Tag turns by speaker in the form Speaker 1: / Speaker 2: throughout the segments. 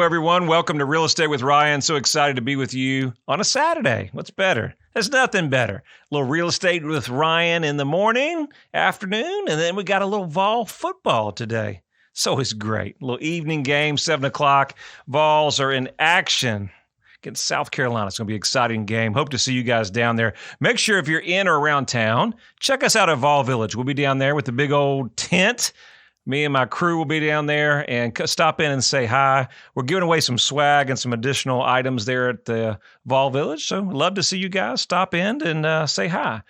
Speaker 1: everyone. Welcome to Real Estate with Ryan. So excited to be with you on a Saturday. What's better? There's nothing better. A little Real Estate with Ryan in the morning, afternoon, and then we got a little Vol football today. It's always great. A little evening game, 7 o'clock. Vols are in action against South Carolina. It's going to be an exciting game. Hope to see you guys down there. Make sure if you're in or around town, check us out at Vol Village. We'll be down there with the big old tent. Me and my crew will be down there and stop in and say hi. We're giving away some swag and some additional items there at the Vol Village. So love to see you guys stop in and say hi.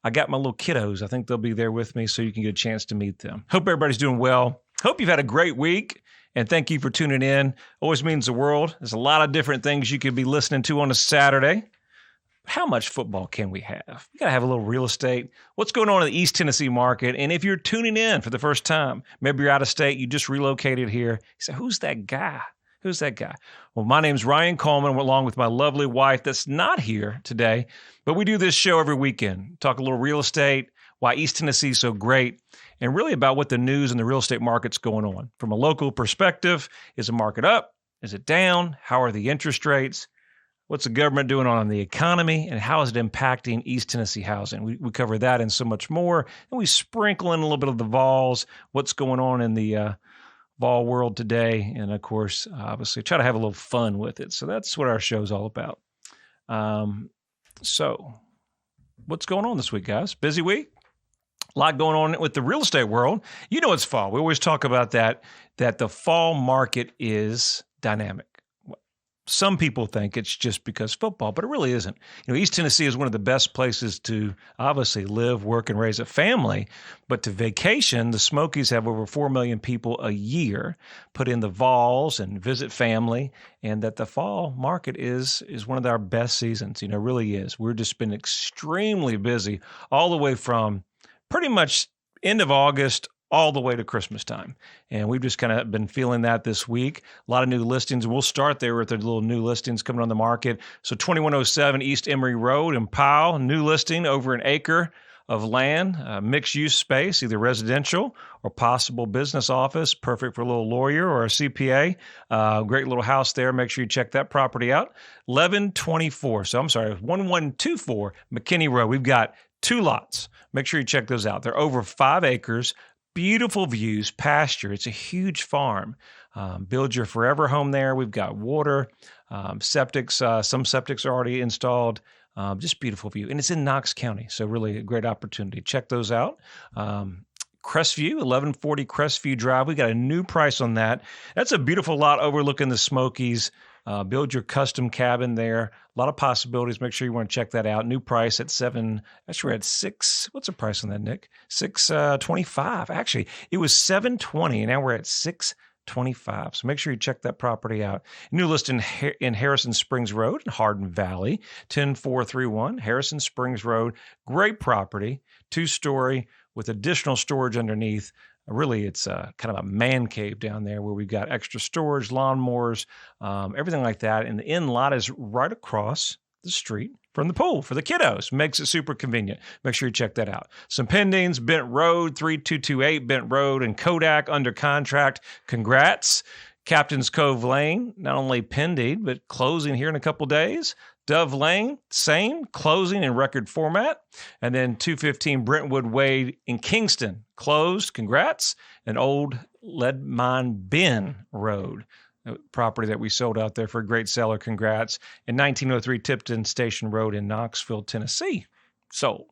Speaker 1: I got my little kiddos. I think they'll be there with me so you can get a chance to meet them. Hope everybody's doing well. Hope you've had a great week. And thank you for tuning in. Always means the world. There's a lot of different things you could be listening to on a Saturday. How much football can we have? We got to have a little real estate. What's going on in the East Tennessee market? And if you're tuning in for the first time, maybe you're out of state, you just relocated here. You say, who's that guy? Who's that guy? Well, my name's Ryan Coleman, along with my lovely wife that's not here today. But we do this show every weekend. Talk a little real estate, why East Tennessee is so great, and really about what the news in the real estate market's going on. From a local perspective, is the market up? Is it down? How are the interest rates? What's the government doing on the economy, and how is it impacting East Tennessee housing? We cover that and so much more, and we sprinkle in a little bit of the Vols, what's going on in the Vol world today, and of course, obviously, try to have a little fun with it. So that's what our show's all about. So what's going on this week, guys? Busy week? A lot going on with the real estate world. You know it's fall. We always talk about that the fall market is dynamic. Some people think it's just because football, but it really isn't. You know, East Tennessee is one of the best places to obviously live, work, and raise a family. But to vacation, the Smokies have over 4 million people a year put in the Vols and visit family, and that the fall market is one of our best seasons. You know, really is. We've just been extremely busy all the way from pretty much end of August all the way to Christmas time. And we've just kind of been feeling that this week. A lot of new listings. We'll start there with the little new listings coming on the market. So 2107 East Emory Road in Powell, new listing over an acre of land, mixed use space, either residential or possible business office, perfect for a little lawyer or a CPA. Great little house there. Make sure you check that property out. 1124 McKinney Road. We've got 2 lots. Make sure you check those out. They're over 5 acres. Beautiful views, pasture. It's a huge farm. Build your forever home there. We've got water, septics. Some septics are already installed. Just beautiful view. And it's in Knox County, so really a great opportunity. Check those out. Crestview, 1140 Crestview Drive. We got a new price on that. That's a beautiful lot overlooking the Smokies. Build your custom cabin there. A lot of possibilities. Make sure you want to check that out. New price at 7. Actually, we're at 6. What's the price on that, Nick? 625. Actually, it was 720, and now we're at 625. So make sure you check that property out. New list in Harrison Springs Road in Hardin Valley, 10431 Harrison Springs Road. Great property, 2-story with additional storage underneath. Really, it's kind of a man cave down there where we've got extra storage, lawnmowers, everything like that. And the in lot is right across the street from the pool for the kiddos. Makes it super convenient. Make sure you check that out. Some pendings, Bent Road, 3228 Bent Road, and Kodak under contract. Congrats. Captain's Cove Lane, not only pending, but closing here in a couple days. Dove Lane, same, closing in record format. And then 215 Brentwood Way in Kingston, closed. Congrats. And Old Lead Mine Bend Road, a property that we sold out there for a great seller. Congrats. And 1903 Tipton Station Road in Knoxville, Tennessee, sold.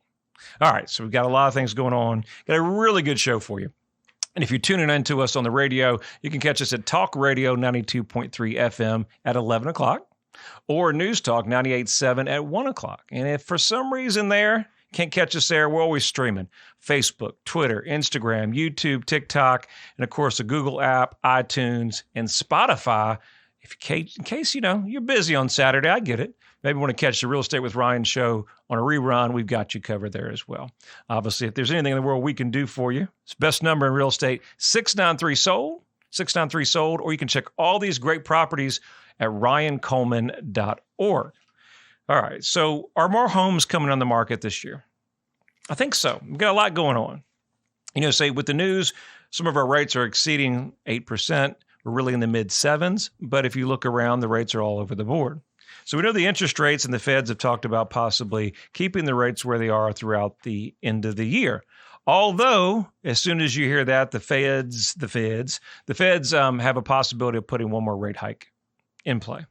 Speaker 1: All right, so we've got a lot of things going on. Got a really good show for you. And if you're tuning in to us on the radio, you can catch us at Talk Radio 92.3 FM at 11 o'clock. Or News Talk 98.7 at 1 o'clock. And if for some reason can't catch us there, we're always streaming. Facebook, Twitter, Instagram, YouTube, TikTok, and of course the Google app, iTunes, and Spotify. In case you're busy on Saturday, I get it. Maybe want to catch the Real Estate with Ryan show on a rerun, we've got you covered there as well. Obviously, if there's anything in the world we can do for you, it's best number in real estate, 693-SOLD, 693-SOLD, or you can check all these great properties at ryancoleman.org. All right, so are more homes coming on the market this year? I think so. We've got a lot going on. Say with the news, some of our rates are exceeding 8%. We're really in the mid sevens, but if you look around, the rates are all over the board. So we know the interest rates and the Feds have talked about possibly keeping the rates where they are throughout the end of the year. Although, as soon as you hear that, the Feds have a possibility of putting one more rate hike in play.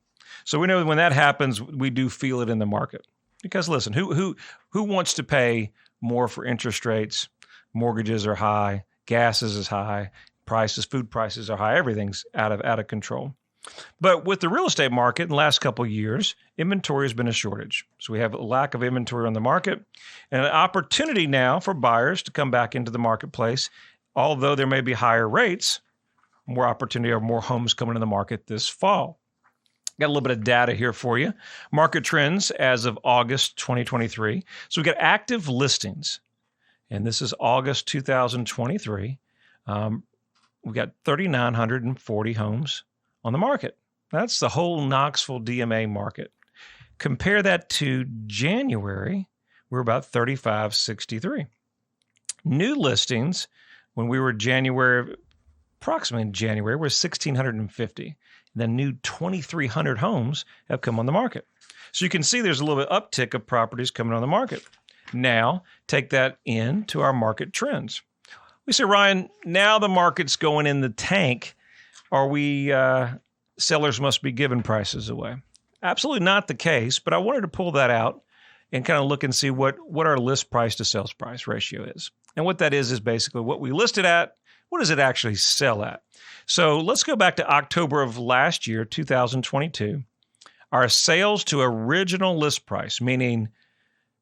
Speaker 1: So we know when that happens, we do feel it in the market. Because listen, who wants to pay more for interest rates? Mortgages are high, gas is high, food prices are high, everything's out of control. But with the real estate market in the last couple of years, inventory has been a shortage. So we have a lack of inventory on the market and an opportunity now for buyers to come back into the marketplace. Although there may be higher rates, more opportunity or more homes coming to the market this fall. Got a little bit of data here for you. Market trends as of August 2023. So we've got active listings, and this is August 2023. We've got 3,940 homes on the market. That's the whole Knoxville DMA market. Compare that to January, we're about 3,563. New listings, when we were approximately in January, we're 1,650. The new 2,300 homes have come on the market. So you can see there's a little bit uptick of properties coming on the market. Now, take that into our market trends. We say, Ryan, now the market's going in the tank. Are we, sellers must be giving prices away? Absolutely not the case, but I wanted to pull that out and kind of look and see what our list price to sales price ratio is. And what that is basically what we listed at, what does it actually sell at? So let's go back to October of last year, 2022. Our sales to original list price, meaning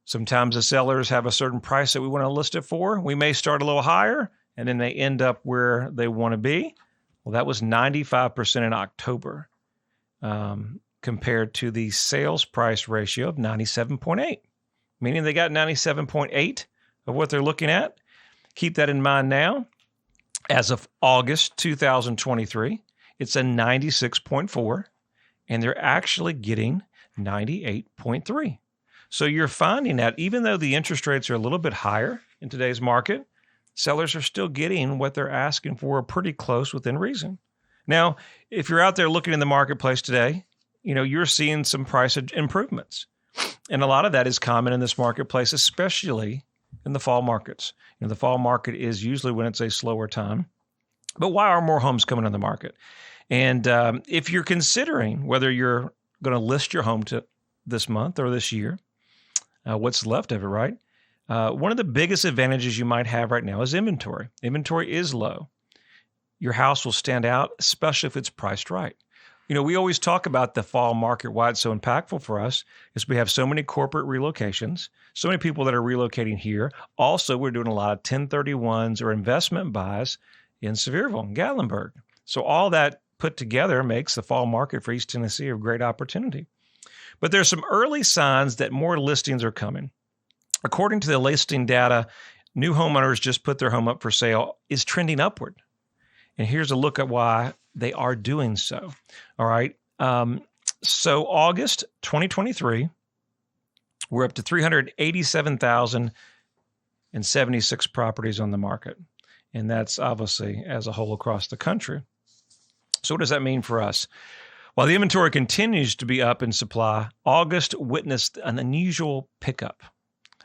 Speaker 1: sometimes the sellers have a certain price that we want to list it for. We may start a little higher, and then they end up where they want to be. Well, that was 95% in October, compared to the sales price ratio of 97.8, meaning they got 97.8 of what they're looking at. Keep that in mind now. As of August 2023, it's a 96.4, and they're actually getting 98.3. So you're finding that even though the interest rates are a little bit higher in today's market, sellers are still getting what they're asking for pretty close within reason. Now, if you're out there looking in the marketplace today, you're seeing some price improvements. And a lot of that is common in this marketplace, especially in the fall markets. The fall market is usually when it's a slower time. But why are more homes coming on the market? And if you're considering whether you're going to list your home to this month or this year, what's left of it, right? One of the biggest advantages you might have right now is inventory. Inventory is low. Your house will stand out, especially if it's priced right. We always talk about the fall market, why it's so impactful for us is we have so many corporate relocations, so many people that are relocating here. Also, we're doing a lot of 1031s or investment buys in Sevierville and Gatlinburg. So all that put together makes the fall market for East Tennessee a great opportunity. But there's some early signs that more listings are coming. According to the listing data, new homeowners just put their home up for sale is trending upward. And here's a look at why they are doing so. All right. So August 2023, we're up to 387,076 properties on the market. And that's obviously as a whole across the country. So what does that mean for us? While the inventory continues to be up in supply, August witnessed an unusual pickup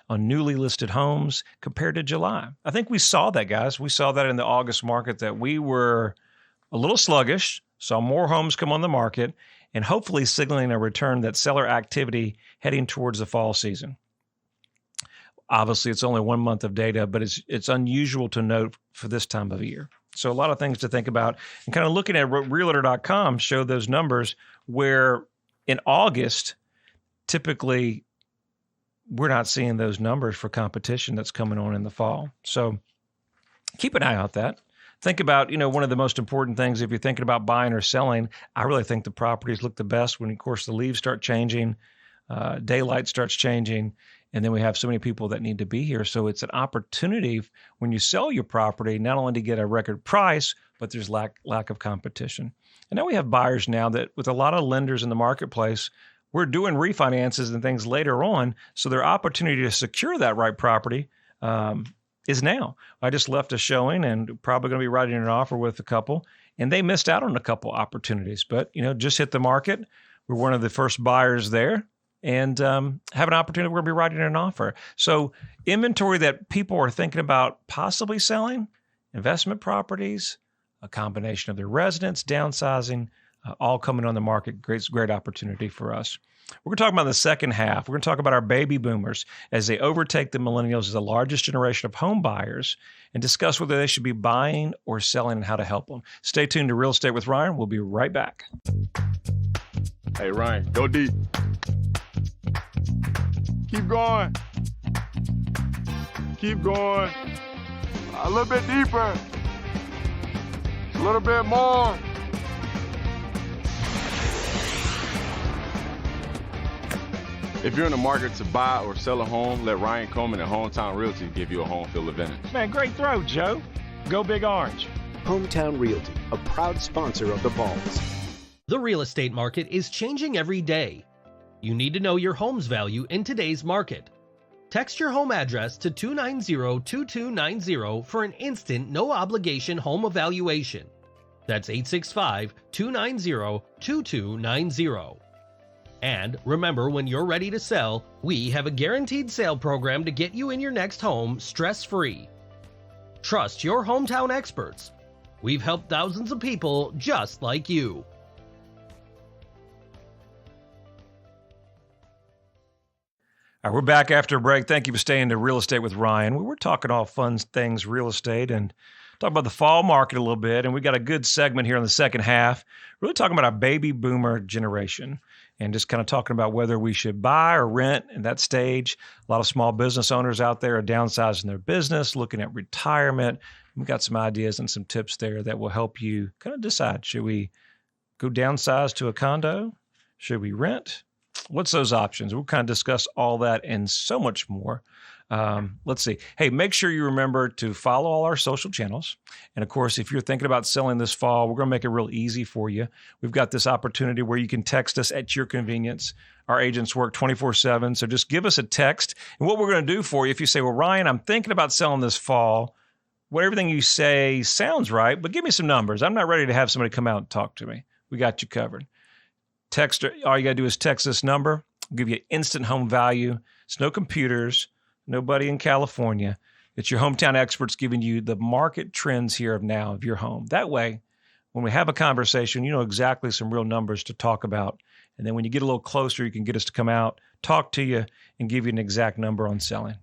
Speaker 1: on newly listed homes compared to July. I think we saw that, guys. We saw that in the August market that we were a little sluggish, saw more homes come on the market, and hopefully signaling a return that seller activity heading towards the fall season. Obviously, it's only 1 month of data, but it's unusual to note for this time of year. So a lot of things to think about. And kind of looking at what Realtor.com showed those numbers where in August, typically we're not seeing those numbers for competition that's coming on in the fall. So keep an eye out that. Think about, one of the most important things if you're thinking about buying or selling, I really think the properties look the best when, of course, the leaves start changing, daylight starts changing, and then we have so many people that need to be here. So it's an opportunity when you sell your property, not only to get a record price, but there's lack of competition. And now we have buyers now that with a lot of lenders in the marketplace, we're doing refinances and things later on. So their opportunity to secure that right property is now. I just left a showing and probably going to be writing an offer with a couple, and they missed out on a couple opportunities, but just hit the market. We're one of the first buyers there and have an opportunity. We're going to be writing an offer. So inventory that people are thinking about possibly selling, investment properties, a combination of their residents, downsizing, all coming on the market. Great opportunity for us. We're going to talk about the second half. We're going to talk about our baby boomers as they overtake the millennials as the largest generation of home buyers and discuss whether they should be buying or selling and how to help them. Stay tuned to Real Estate with Ryan. We'll be right back.
Speaker 2: Hey, Ryan, go deep. Keep going. Keep going. A little bit deeper. A little bit more. If you're in the market to buy or sell a home, let Ryan Coleman at Hometown Realty give you a home field advantage.
Speaker 1: Man, great throw, Joe. Go Big Orange.
Speaker 3: Hometown Realty, a proud sponsor of the Vols.
Speaker 4: The real estate market is changing every day. You need to know your home's value in today's market. Text your home address to 290-2290 for an instant, no-obligation home evaluation. That's 865-290-2290. And remember, when you're ready to sell, we have a guaranteed sale program to get you in your next home stress-free. Trust your hometown experts. We've helped thousands of people just like you.
Speaker 1: All right, we're back after a break. Thank you for staying to Real Estate with Ryan. We were talking all fun things real estate and talking about the fall market a little bit. And we got a good segment here in the second half, really talking about our baby boomer generation and just kind of talking about whether we should buy or rent in that stage. A lot of small business owners out there are downsizing their business, looking at retirement. We've got some ideas and some tips there that will help you kind of decide, should we go downsize to a condo? Should we rent? What's those options? We'll kind of discuss all that and so much more. Let's see. Hey, make sure you remember to follow all our social channels. And of course, if you're thinking about selling this fall, we're going to make it real easy for you. We've got this opportunity where you can text us at your convenience. Our agents work 24/7. So just give us a text. And what we're going to do for you, if you say, well, Ryan, I'm thinking about selling this fall. Well, everything you say sounds right, but give me some numbers. I'm not ready to have somebody come out and talk to me. We got you covered. Text, all you got to do is text this number. We'll give you instant home value. It's no computers, nobody in California. It's your hometown experts giving you the market trends here of now of your home. That way, when we have a conversation, you know exactly some real numbers to talk about. And then when you get a little closer, you can get us to come out, talk to you, and give you an exact number on selling.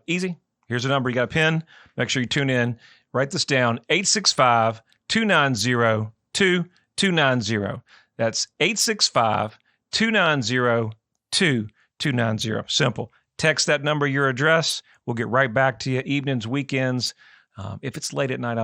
Speaker 1: Easy. Here's a number. You got a pen. Make sure you tune in. Write this down, 865-290-2290. That's 865-290-2290. Simple. Text that number, your address. We'll get right back to you. Evenings, weekends. If it's late at night,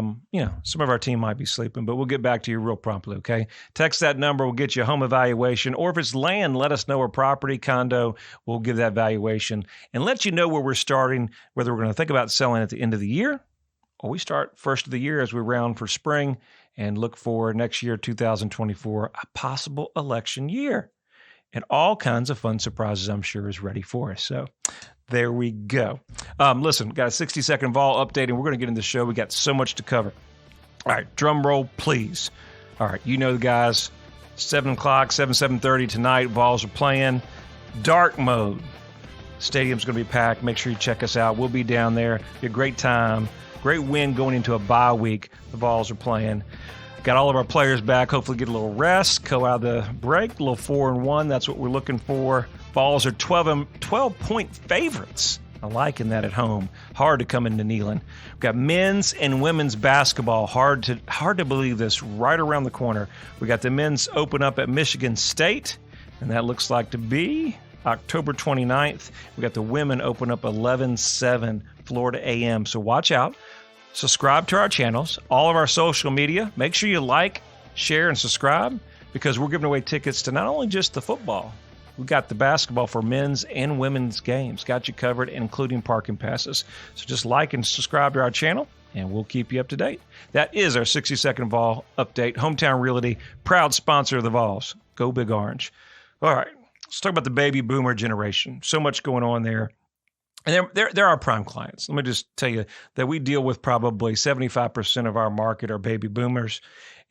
Speaker 1: some of our team might be sleeping, but we'll get back to you real promptly, okay? Text that number. We'll get you a home evaluation. Or if it's land, let us know, or property, condo. We'll give that valuation and let you know where we're starting, whether we're going to think about selling at the end of the year or we start first of the year as we round for spring and look for next year, 2024, a possible election year. And all kinds of fun surprises, I'm sure, is ready for us. So there we go. Listen, got a 60-second vol update, and we're going to get into the show. We got so much to cover. All right, drum roll, please. All right, you know the guys. 7 o'clock, 7:30 tonight, Vols are playing. Dark mode. Stadium's going to be packed. Make sure you check us out. We'll be down there. Be a great time. Great win going into a bye week. The Vols are playing. Got all of our players back. Hopefully get a little rest. Go out of the break. A little 4-1. That's what we're looking for. Vols are 12-point favorites. I'm liking that at home. Hard to come into Neyland. We've got men's and women's basketball. Hard to believe this. Right around the corner. We got the men's open up at Michigan State, and that looks like to be October 29th. We got the women open up 11-7 Florida A&M. So watch out. Subscribe to our channels, all of our social media. Make sure you like, share, and subscribe because we're giving away tickets to not only just the football. We've got the basketball for men's and women's games. Got you covered, including parking passes. So just like and subscribe to our channel, and we'll keep you up to date. That is our 60-second Vol update. Hometown Realty, proud sponsor of the Vols. Go Big Orange. All right, let's talk about the baby boomer generation. So much going on there. And they're our prime clients. Let me just tell you that we deal with probably 75% of our market are baby boomers.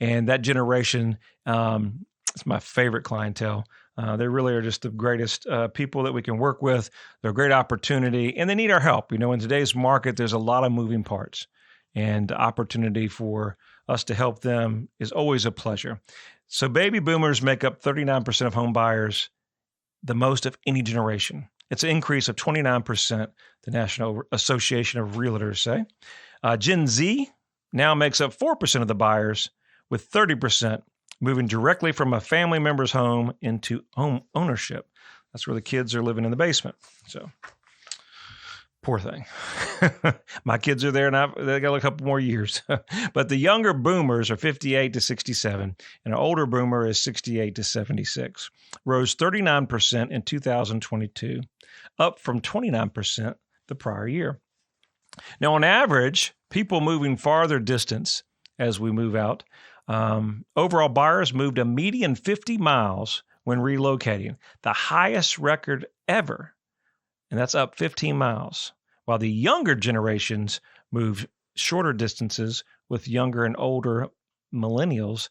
Speaker 1: And that generation is my favorite clientele. They really are just the greatest people that we can work with. They're a great opportunity, and they need our help. In today's market, there's a lot of moving parts, and opportunity for us to help them is always a pleasure. So baby boomers make up 39% of home buyers, the most of any generation. It's an increase of 29%, the National Association of Realtors say. Gen Z now makes up 4% of the buyers, with 30% moving directly from a family member's home into home ownership. That's where the kids are living in the basement. So, poor thing. My kids are there, and they got a couple more years. But the younger boomers are 58 to 67, and an older boomer is 68 to 76. Rose 39% in 2022, up from 29% the prior year. Now, on average, people moving farther distance as we move out, overall buyers moved a median 50 miles when relocating, the highest record ever. And that's up 15 miles, while the younger generations moved shorter distances, with younger and older millennials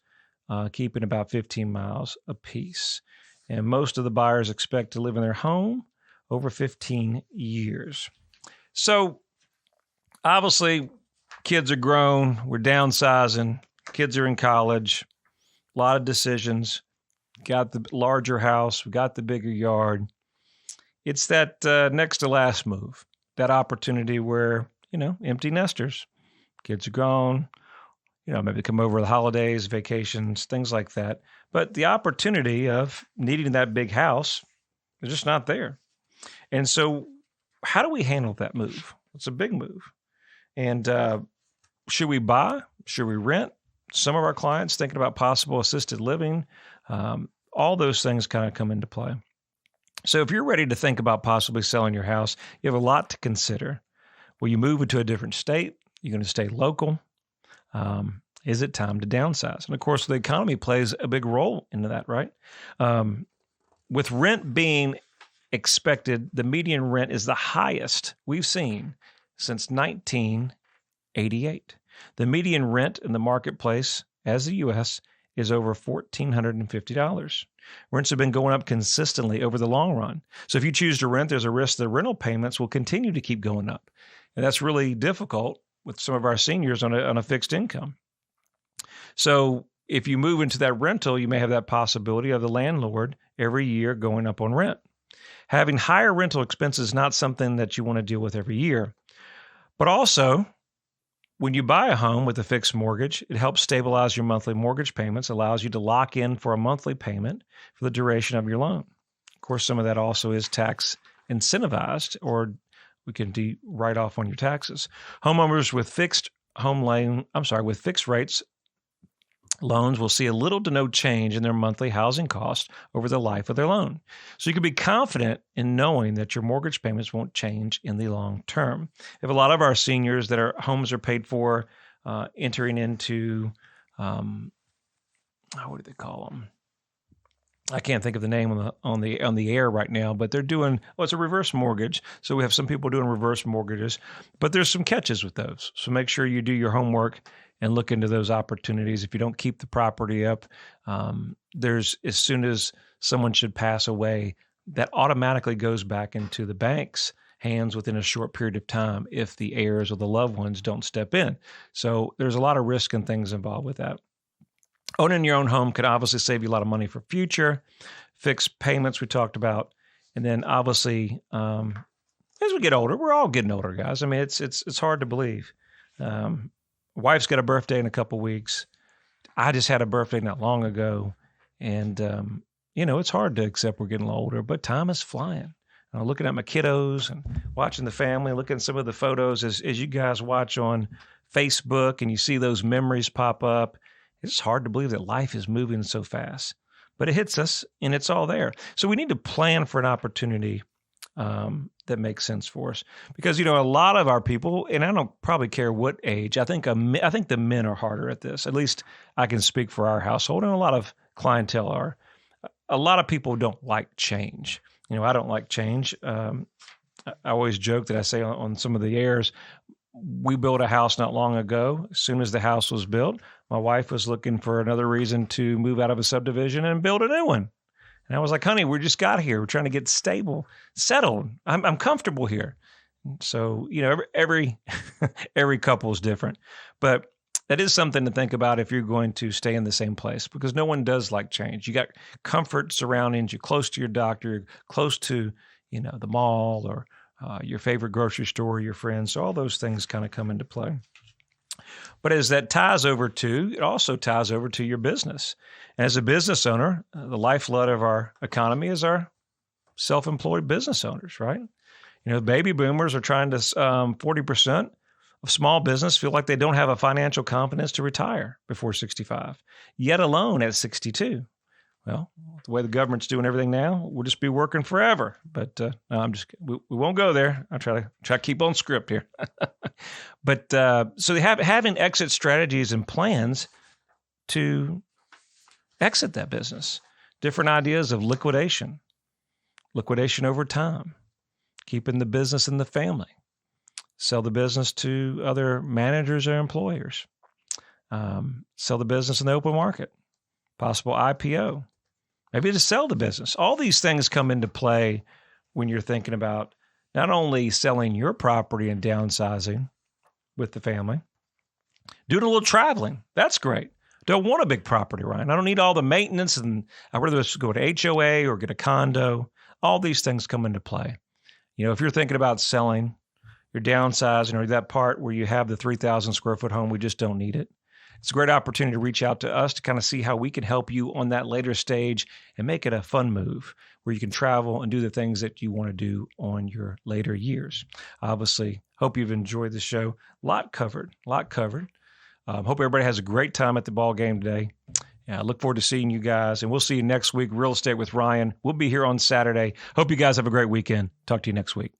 Speaker 1: keeping about 15 miles apiece. And most of the buyers expect to live in their home over 15 years. So obviously, kids are grown, we're downsizing, kids are in college, a lot of decisions, got the larger house, we got the bigger yard. It's that next to last move, that opportunity where, empty nesters, kids are gone, maybe come over the holidays, vacations, things like that. But the opportunity of needing that big house is just not there. And so how do we handle that move? It's a big move. And should we buy? Should we rent? Some of our clients thinking about possible assisted living. All those things kind of come into play. So if you're ready to think about possibly selling your house, you have a lot to consider. Will you move into a different state? You're going to stay local? Is it time to downsize? And of course, the economy plays a big role into that, right? With rent being expected, the median rent is the highest we've seen since 1988. The median rent in the marketplace as the U.S. is over $1,450. Rents have been going up consistently over the long run. So if you choose to rent, there's a risk the rental payments will continue to keep going up. And that's really difficult with some of our seniors on a fixed income. So if you move into that rental, you may have that possibility of the landlord every year going up on rent. Having higher rental expenses is not something that you want to deal with every year. But also, when you buy a home with a fixed mortgage, it helps stabilize your monthly mortgage payments, allows you to lock in for a monthly payment for the duration of your loan. Of course, some of that also is tax incentivized, or we can write off on your taxes. Homeowners with fixed rates loans will see a little to no change in their monthly housing costs over the life of their loan. So you can be confident in knowing that your mortgage payments won't change in the long term. If a lot of our seniors that our homes are paid for, entering into, what do they call them? I can't think of the name on the air right now, but they're doing, it's a reverse mortgage. So we have some people doing reverse mortgages, but there's some catches with those. So make sure you do your homework and look into those opportunities. If you don't keep the property up, as soon as someone should pass away, that automatically goes back into the bank's hands within a short period of time if the heirs or the loved ones don't step in. So there's a lot of risk and things involved with that. Owning your own home could obviously save you a lot of money for future, fixed payments we talked about. And then obviously, as we get older, we're all getting older, guys. I mean, it's hard to believe. Wife's got a birthday in a couple weeks. I just had a birthday not long ago. And, it's hard to accept we're getting older, but time is flying. Looking at my kiddos and watching the family, looking at some of the photos as you guys watch on Facebook and you see those memories pop up. It's hard to believe that life is moving so fast, but it hits us and it's all there. So we need to plan for an opportunity that makes sense for us, because, a lot of our people, and I don't probably care what age, I think the men are harder at this. At least I can speak for our household, and a lot of clientele are. A lot of people don't like change. I don't like change. I always joke that I say on some of the airs, we built a house not long ago. As soon as the house was built, my wife was looking for another reason to move out of a subdivision and build a new one. And I was like, honey, we just got here. We're trying to get stable, settled. I'm comfortable here. So, every every couple is different, but that is something to think about if you're going to stay in the same place, because no one does like change. You got comfort surroundings. You're close to your doctor, you're close to, the mall or your favorite grocery store, your friends. So all those things kind of come into play. But as that ties over to, it also ties over to your business. And as a business owner, the lifeblood of our economy is our self-employed business owners, right? Baby boomers are trying to, 40% of small business feel like they don't have a financial confidence to retire before 65, yet alone at 62. Well, the way the government's doing everything now, we'll just be working forever. But no, we won't go there. I try to keep on script here. But so they having exit strategies and plans to exit that business, different ideas of liquidation over time, keeping the business in the family, sell the business to other managers or employers, sell the business in the open market, possible IPO, maybe to sell the business. All these things come into play when you're thinking about not only selling your property and downsizing with the family, doing a little traveling. That's great. Don't want a big property, Ryan. I don't need all the maintenance, and I'd rather just go to HOA or get a condo. All these things come into play. If you're thinking about selling, you're downsizing, or that part where you have the 3,000 square foot home, we just don't need it. It's a great opportunity to reach out to us to kind of see how we can help you on that later stage and make it a fun move where you can travel and do the things that you want to do on your later years. Obviously, hope you've enjoyed the show. Lot covered. Hope everybody has a great time at the ball game today. I look forward to seeing you guys, and we'll see you next week. Real Estate with Ryan. We'll be here on Saturday. Hope you guys have a great weekend. Talk to you next week.